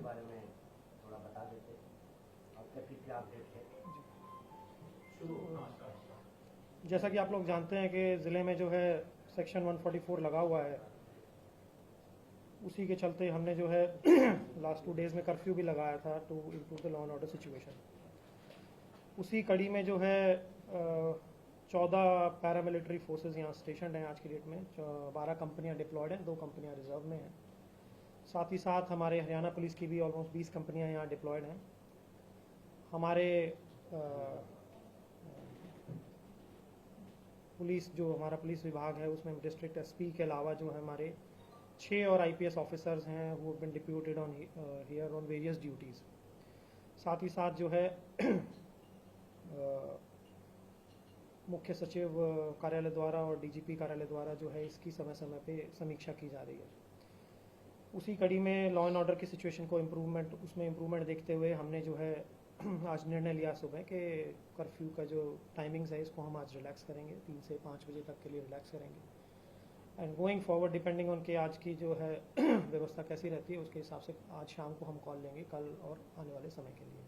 बारे में थोड़ा बता देते अब तक की क्या अपडेट है। जैसा कि आप लोग जानते हैं कि ज़िले में जो है सेक्शन 144 लगा हुआ है, उसी के चलते हमने जो है लास्ट 2 डेज़ में कर्फ्यू भी लगाया था to improve the law and order situation. उसी कड़ी में जो है 14 पैरामिलिट्री फोर्सेस यहाँ स्टेशन हैं आज की डेट में। 12 कंपनियाँ डिप्लॉयड हैं, 2 कंपनियाँ रिजर्व में हैं। साथ ही साथ हमारे हरियाणा पुलिस की भी ऑलमोस्ट 20 कंपनियाँ यहाँ डिप्लॉयड हैं। हमारे पुलिस जो हमारा पुलिस विभाग है उसमें डिस्ट्रिक्ट एसपी के अलावा जो है हमारे 6 और आईपीएस ऑफिसर्स हैं, वो been deputed on here on various duties. साथ ही साथ जो है मुख्य सचिव कार्यालय द्वारा और डीजीपी कार्यालय द्वारा जो है इसकी समय समय पे समीक्षा की जा रही है। उसी कड़ी में लॉ एंड ऑर्डर की सिचुएशन को इम्प्रूवमेंट देखते हुए हमने जो है आज निर्णय लिया सुबह कि कर्फ्यू का जो टाइमिंग्स है इसको हम आज रिलैक्स करेंगे, 3 से 5 बजे तक के लिए रिलैक्स करेंगे। And going forward depending on के आज की जो है व्यवस्था कैसी रहती है उसके हिसाब से आज शाम को हम कॉल लेंगे कल और आने वाले समय के लिए।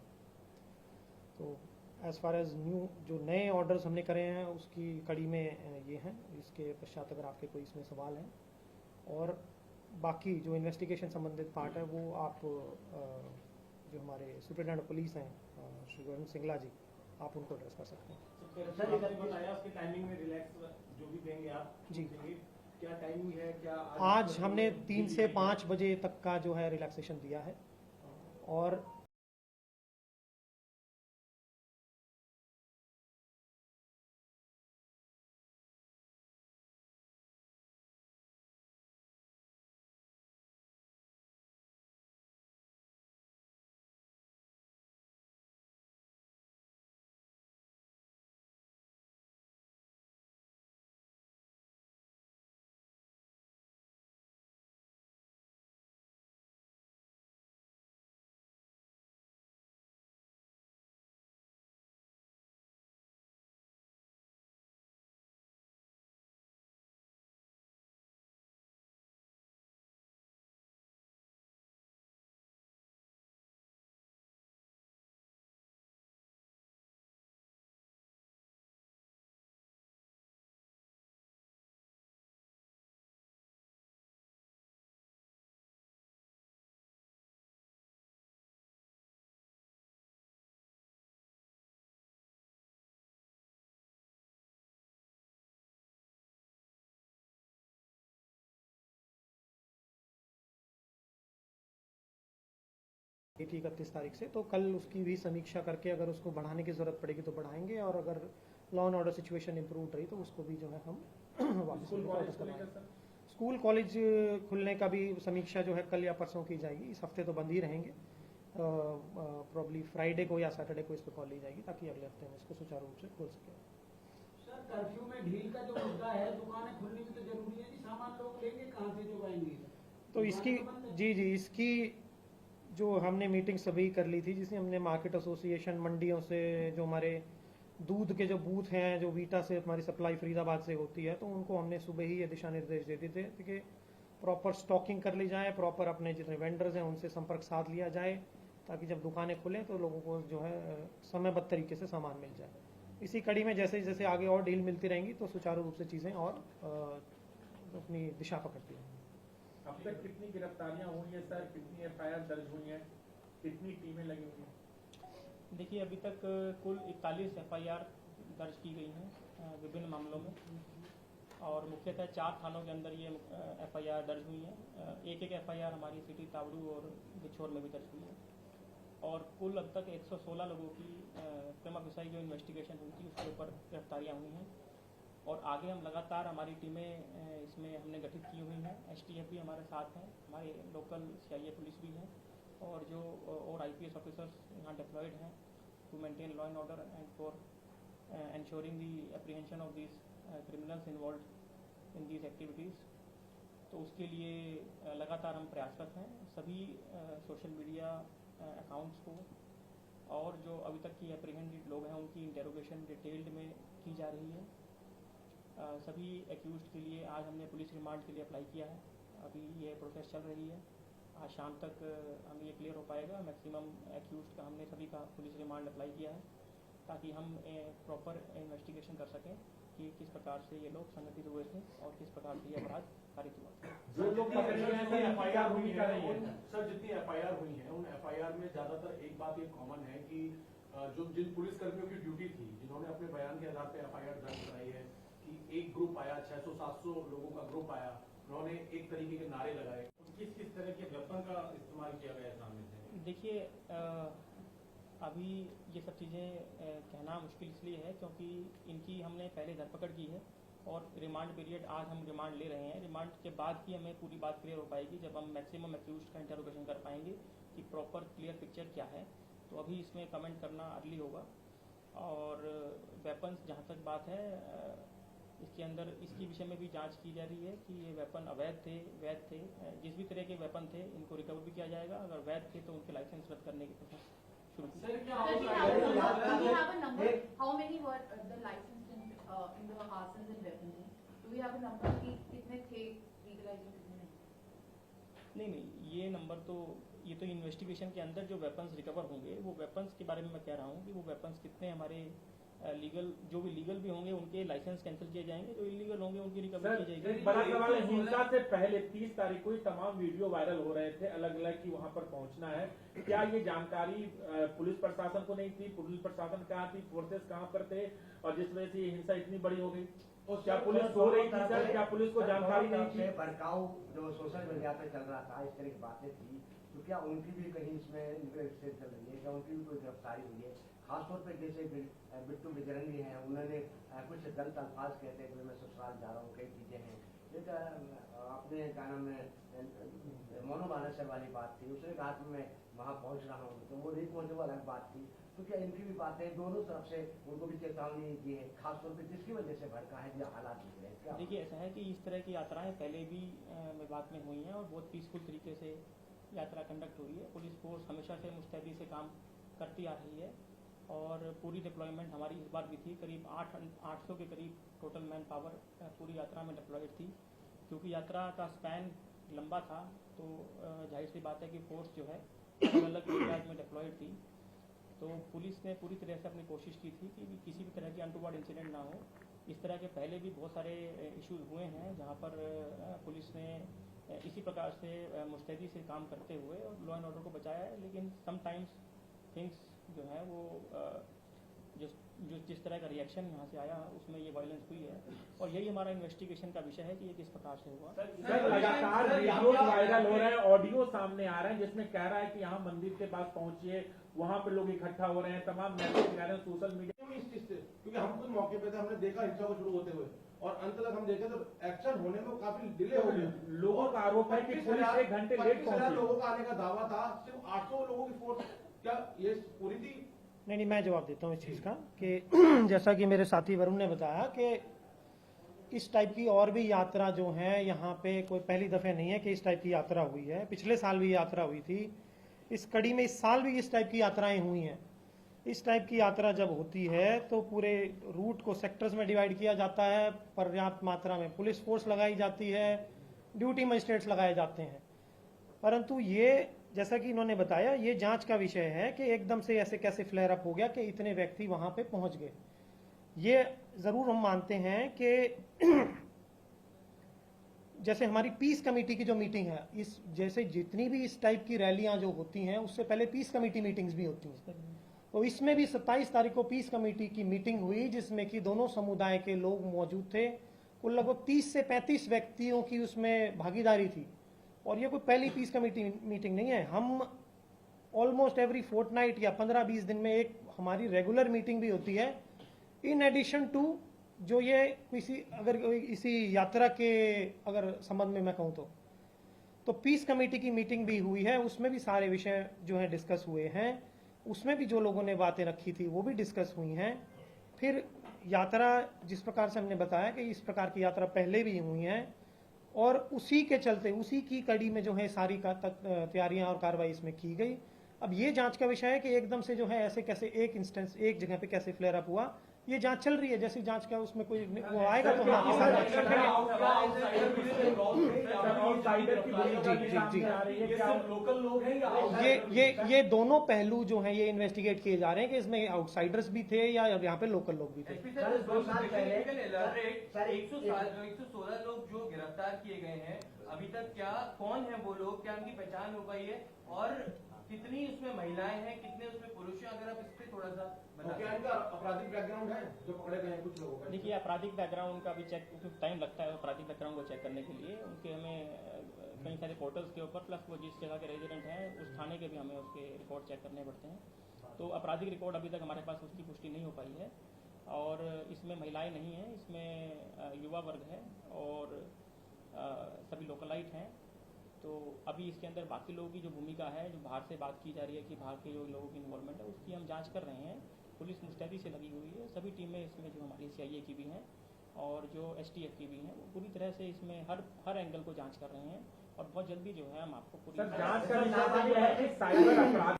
तो एज़ फार एज न्यू जो नए ऑर्डर्स हमने करे हैं उसकी कड़ी में ये हैं। इसके पश्चात अगर आपके कोई इसमें सवाल हैं और बाकी जो इन्वेस्टिगेशन संबंधित पार्ट है वो आप जो हमारे सुपरिटेंडेंट पुलिस हैं श्री गोविंद सिंगला जी, आप उनको एड्रेस कर सकते हैं। सर आपने बताया उसके टाइमिंग में रिलैक्स जो भी देंगे आप जी, क्या टाइमिंग है? क्या आज हमने 3 से 5 बजे तक का जो है रिलैक्सेशन दिया है और थी 31 तारीख से, तो कल उसकी भी समीक्षा करके अगर उसको बढ़ाने की ज़रूरत पड़ेगी तो बढ़ाएंगे और अगर law and order situation improve रही तो उसको भी जो है हम वापस वापस करवाएंगे। स्कूल कॉलेज खुलने का भी समीक्षा जो है कल या परसों की जाएगी। इस हफ्ते तो बंद ही रहेंगे, प्रॉब्ली फ्राइडे को या सैटरडे को इस पर कॉल ली जाएगी ताकि अगले हफ्ते में इसको सुचारू रूप से खोल सके। सर कर्फ्यू में ढील का जो मुद्दा है, दुकानें खुलनी भी तो जरूरी है कि सामान लोग लेंगे कहाँ से जो आएंगे? तो इसकी जी इसकी जो हमने मीटिंग सभी कर ली थी जिसमें हमने मार्केट एसोसिएशन, मंडियों से, जो हमारे दूध के जो बूथ हैं जो वीटा से हमारी सप्लाई फरीदाबाद से होती है, तो उनको हमने सुबह ही ये दिशा निर्देश दे दिए थे कि प्रॉपर स्टॉकिंग कर ली जाए, प्रॉपर अपने जितने वेंडर्स हैं उनसे संपर्क साध लिया जाए ताकि जब दुकानें खुलें तो लोगों को जो है समयबद्ध तरीके से सामान मिल जाए। इसी कड़ी में जैसे जैसे आगे और डील मिलती रहेंगी तो सुचारू रूप से चीज़ें और अपनी दिशा पकड़ती रहेंगी। अब तक कितनी गिरफ्तारियां हुई हैं सर? कितनी एफआईआर दर्ज हुई हैं? कितनी टीमें लगी हुई हैं? देखिए अभी तक कुल 41 एफआईआर दर्ज की गई हैं विभिन्न मामलों में और मुख्यतः 4 थानों के अंदर ये एफआईआर दर्ज हुई हैं। एक एफआईआर हमारी सिटी तावड़ू और बिछोर में भी दर्ज हुई है और कुल अब तक 116 लोगों की प्रेमा विषय जो इन्वेस्टिगेशन हुई थी उसके ऊपर गिरफ्तारियाँ हुई हैं और आगे हम लगातार हमारी टीमें इसमें हमने गठित की हुई हैं। एसटीएफ भी हमारे साथ हैं, हमारे लोकल सीआईए पुलिस भी हैं और जो और आईपीएस ऑफिसर्स यहाँ डिप्लॉयड हैं to maintain law and order and for ensuring the apprehension of these criminals involved in these activities। तो उसके लिए लगातार हम प्रयासरत हैं। सभी सोशल मीडिया अकाउंट्स को और जो अभी तक की एप्रीहेंडेड लोग हैं उनकी इंटेरोगेशन डिटेल्ड में की जा रही है। सभी एक्यूज्ड के लिए आज हमने पुलिस रिमांड के लिए अप्लाई किया है। अभी ये प्रोसेस चल रही है। आज शाम तक हमें ये क्लियर हो पाएगा। मैक्सिमम एक्यूज्ड का हमने सभी का पुलिस रिमांड अप्लाई किया है ताकि हम प्रॉपर इन्वेस्टिगेशन कर सकें कि किस प्रकार से ये लोग संगठित हुए थे और किस प्रकार से ये अपराध कारित हुआ था। जो लोग पकड़े गए हैं सर, एफआईआर हुई भूमिका रही है है। सर, जितनी एफआईआर हुई है उन एफआईआर में ज्यादातर एक बात ये कॉमन है कि जो जिन पुलिस कर्मियों की ड्यूटी थी, जिन्होंने अपने बयान के आधार पर एफआईआर दर्ज कराई है कि एक ग्रुप आया, 600-700 लोगों का ग्रुप आया, उन्होंने एक तरीके के नारे लगाए। किस किस तरह के वेपन का इस्तेमाल किया गया सामने से? देखिए, अभी ये सब चीज़ें कहना मुश्किल इसलिए है क्योंकि इनकी हमने पहले धरपकड़ की है और रिमांड पीरियड आज हम रिमांड ले रहे हैं। रिमांड के बाद ही हमें पूरी बात क्लियर हो पाएगी जब हम मैक्सिमम एक्यूज्ड का इंटरोगेशन कर पाएंगे कि प्रॉपर क्लियर पिक्चर क्या है। तो अभी इसमें कमेंट करना अर्ली होगा। और वेपन्स जहाँ तक बात है, इसके अंदर इसकी विषय में भी जांच की जा रही है कि ये वेपन अवैध थे, वैध थे। जिस भी तरह के वेपन थे इनको रिकवर भी किया जाएगा। अगर वैध थे तो उनके लाइसेंस रद्द करने की प्रोसेस शुरू की। Do you have a number? How many were the licensed in the arsenals and weaponry? Do we have a number कि कितने थे legalized और कितने नहीं? नहीं, ये नंबर तो ये तो इन्वेस्टिगेशन के अंदर जो वेपन्स रिकवर होंगे वो वेपन्स के बारे में मैं कह रहा हूँ कि वो वेपन्स कितने हमारे लीगल, जो भी लीगल भी होंगे उनके लाइसेंस कैंसिल किए जाएंगे, जो इलीगल होंगे उनकी रिकवरी की जाएगी। सर, बड़ा सवाल है, हिंसा से पहले 30 तारीख को ही तमाम वीडियो वायरल हो रहे थे अलग अलग कि वहां पर पहुंचना है। क्या ये जानकारी पुलिस प्रशासन को नहीं थी? पुलिस प्रशासन कहाँ थी? फोर्सेस कहाँ पर थे? और जिस वजह से ये हिंसा इतनी बड़ी हो गई, और क्या पुलिस सो रही थी सर? क्या पुलिस को जानकारी नहीं थी? भड़काऊ जो सोशल मीडिया पे चल रहा था, इस तरह की बातें थी, तो क्या उनकी भी कहीं इसमें इन्वेस्टिगेशन चल रही है? क्या उनकी भी कोई गिरफ्तारी हुई है? खासतौर पे जैसे बिट्टू बजरंगी हैं, उन्होंने कुछ गलत अल्फाज कहते हैं कि मैं ससुराल जा रहा हूँ, कई चीजें हैं। एक आपने क्या नाम है मोनो मानसर वाली बात थी, उसने कहा कि मैं वहाँ पहुँच रहा हूँ, तो वो नहीं पहुँचे वो अलग बात थी। तो क्या इनकी भी बातें दोनों तरफ से उनको भी चेतावनी दी है, खासतौर पे जिसकी वजह से भड़का है, जो हालात हुए हैं? क्या देखिए, ऐसा है कि इस तरह की यात्राएं पहले भी विभाग में हुई हैं और बहुत पीसफुल तरीके से यात्रा कंडक्ट हुई है। पुलिस फोर्स हमेशा से मुस्तैदी से काम करती आ रही है और पूरी डिप्लॉयमेंट हमारी इस बार भी थी। करीब 800 के करीब टोटल मैन पावर पूरी यात्रा में डिप्लॉयड थी। क्योंकि यात्रा का स्पैन लंबा था तो जाहिर सी बात है कि फोर्स जो है अलग अलग एरियाज में डिप्लॉयड थी। तो पुलिस ने पूरी तरह से अपनी कोशिश की थी कि किसी भी तरह की अनटूवर्ड इंसिडेंट ना हो। इस तरह के पहले भी बहुत सारे इश्यूज हुए हैं जहाँ पर पुलिस ने इसी प्रकार से मुस्तैदी से काम करते हुए और लॉ एंड ऑर्डर को बचाया है। लेकिन समटाइम्स थिंग्स जो है वो जिस तरह का रिएक्शन यहाँ से आया उसमें ये वायलेंस हुई है और यही हमारा इन्वेस्टिगेशन का विषय है कि ये किस प्रकार से हुआ। सर, लगातार वीडियो वायरल हो रहे हैं, ऑडियो सामने आ रहे हैं जिसमें कह रहा है कि यहाँ मंदिर के पास पहुंचिए, वहां पे लोग इकट्ठा हो रहे हैं, तमाम मैसेज आ रहे हैं सोशल मीडिया। इस चीज से क्योंकि हम खुद मौके पे थे, हमने देखा हिंसा को शुरू होते हुए और अंत तक हम देखे तो एक्शन होने में काफी डिले हो गया। लोगों का आरोप है कि पुलिस 1 घंटे लेट 25,000 पहुंची। लोगों का आने का दावा था, सिर्फ 800 लोगों की फोर्स, क्या ये पूरी थी? नहीं, मैं जवाब देता हूँ इस चीज़ का कि जैसा कि मेरे साथी वरुण ने बताया कि इस टाइप की और भी यात्रा जो है यहाँ पे कोई पहली दफ़े नहीं है कि इस टाइप की यात्रा हुई है। पिछले साल भी यात्रा हुई थी, इस कड़ी में इस साल भी इस टाइप की यात्राएं हुई हैं। इस टाइप की यात्रा जब होती है तो पूरे रूट को सेक्टर्स में डिवाइड किया जाता है, पर्याप्त मात्रा में पुलिस फोर्स लगाई जाती है, ड्यूटी मजिस्ट्रेट्स लगाए जाते हैं। परंतु ये जैसा कि इन्होंने बताया, ये जांच का विषय है कि एकदम से ऐसे कैसे फ्लेयर अप हो गया कि इतने व्यक्ति वहां पे पहुंच गए। ये जरूर हम मानते हैं कि जैसे हमारी पीस कमेटी की जो मीटिंग है, इस जैसे जितनी भी इस टाइप की रैलियां जो होती हैं उससे पहले पीस कमेटी मीटिंग्स भी होती हैं। तो इसमें भी 27 तारीख को पीस कमेटी की मीटिंग हुई जिसमें कि दोनों समुदाय के लोग मौजूद थे। कुल लगभग 30 से 35 व्यक्तियों की उसमें भागीदारी थी और ये कोई पहली पीस कमेटी मीटिंग नहीं है। हम ऑलमोस्ट एवरी फोर्टनाइट या 15-20 दिन में एक हमारी रेगुलर मीटिंग भी होती है, इन एडिशन टू जो ये इसी यात्रा के अगर संबंध में मैं कहूँ तो पीस कमेटी की मीटिंग भी हुई है। उसमें भी सारे विषय जो है डिस्कस हुए हैं, उसमें भी जो लोगों ने बातें रखी थी वो भी डिस्कस हुई हैं। फिर यात्रा जिस प्रकार से हमने बताया कि इस प्रकार की यात्रा पहले भी हुई हैं और उसी के चलते उसी की कड़ी में जो है सारी तैयारियां और कार्रवाई इसमें की गई। अब ये जांच का विषय है कि एकदम से जो है ऐसे कैसे एक इंस्टेंस एक जगह पे कैसे फ्लेयर अप हुआ, ये जांच चल रही है। जैसी जांच का उसमें कोई वो आएगा तो हम आउटसाइडर की भूमिका भी सामने आ रही है, क्या लोकल लोग हैं या ये दोनों पहलू जो हैं ये इन्वेस्टिगेट किए जा रहे हैं कि इसमें आउटसाइडर्स भी थे या यहाँ पे लोकल लोग भी थे। सर, 2 साल पहले सर 116 लोग जो गिरफ्तार किए गए हैं अभी तक, क्या कौन है वो लोग, क्या उनकी पहचान हो पाई है और कितनी उसमें महिलाएं हैं, कितने उसमें पुरुष हैं, अगर आप इस पे थोड़ा सा बता क्या इनका आपराधिक बैकग्राउंड है जो पकड़े गए हैं कुछ लोगों का? देखिए, आपराधिक बैकग्राउंड का भी चेक टाइम लगता है, आपराधिक बैकग्राउंड को चेक करने के लिए उनके हमें कई सारे पोर्टल्स के ऊपर, प्लस वो जिस जगह के रेजिडेंट हैं उस थाने के भी हमें उसके रिकॉर्ड चेक करने पड़ते हैं। तो आपराधिक रिकॉर्ड अभी तक हमारे पास उसकी पुष्टि नहीं हो पाई है। और इसमें महिलाएं नहीं हैं, इसमें युवा वर्ग है और सभी लोकलाइट हैं। तो अभी इसके अंदर बाकी लोगों की जो भूमिका है, जो बाहर से बात की जा रही है कि बाहर के जो लोगों की इन्वॉल्वमेंट है, उसकी हम जांच कर रहे हैं। पुलिस मुस्तैदी से लगी हुई है, सभी टीमें इसमें जो हमारी CIA की भी हैं और जो STF की भी हैं, वो पूरी तरह से इसमें हर एंगल को जांच कर रहे हैं और बहुत जल्दी जो है हम आपको पूरी जांच का विषय तो ये है कि साइबर अपराध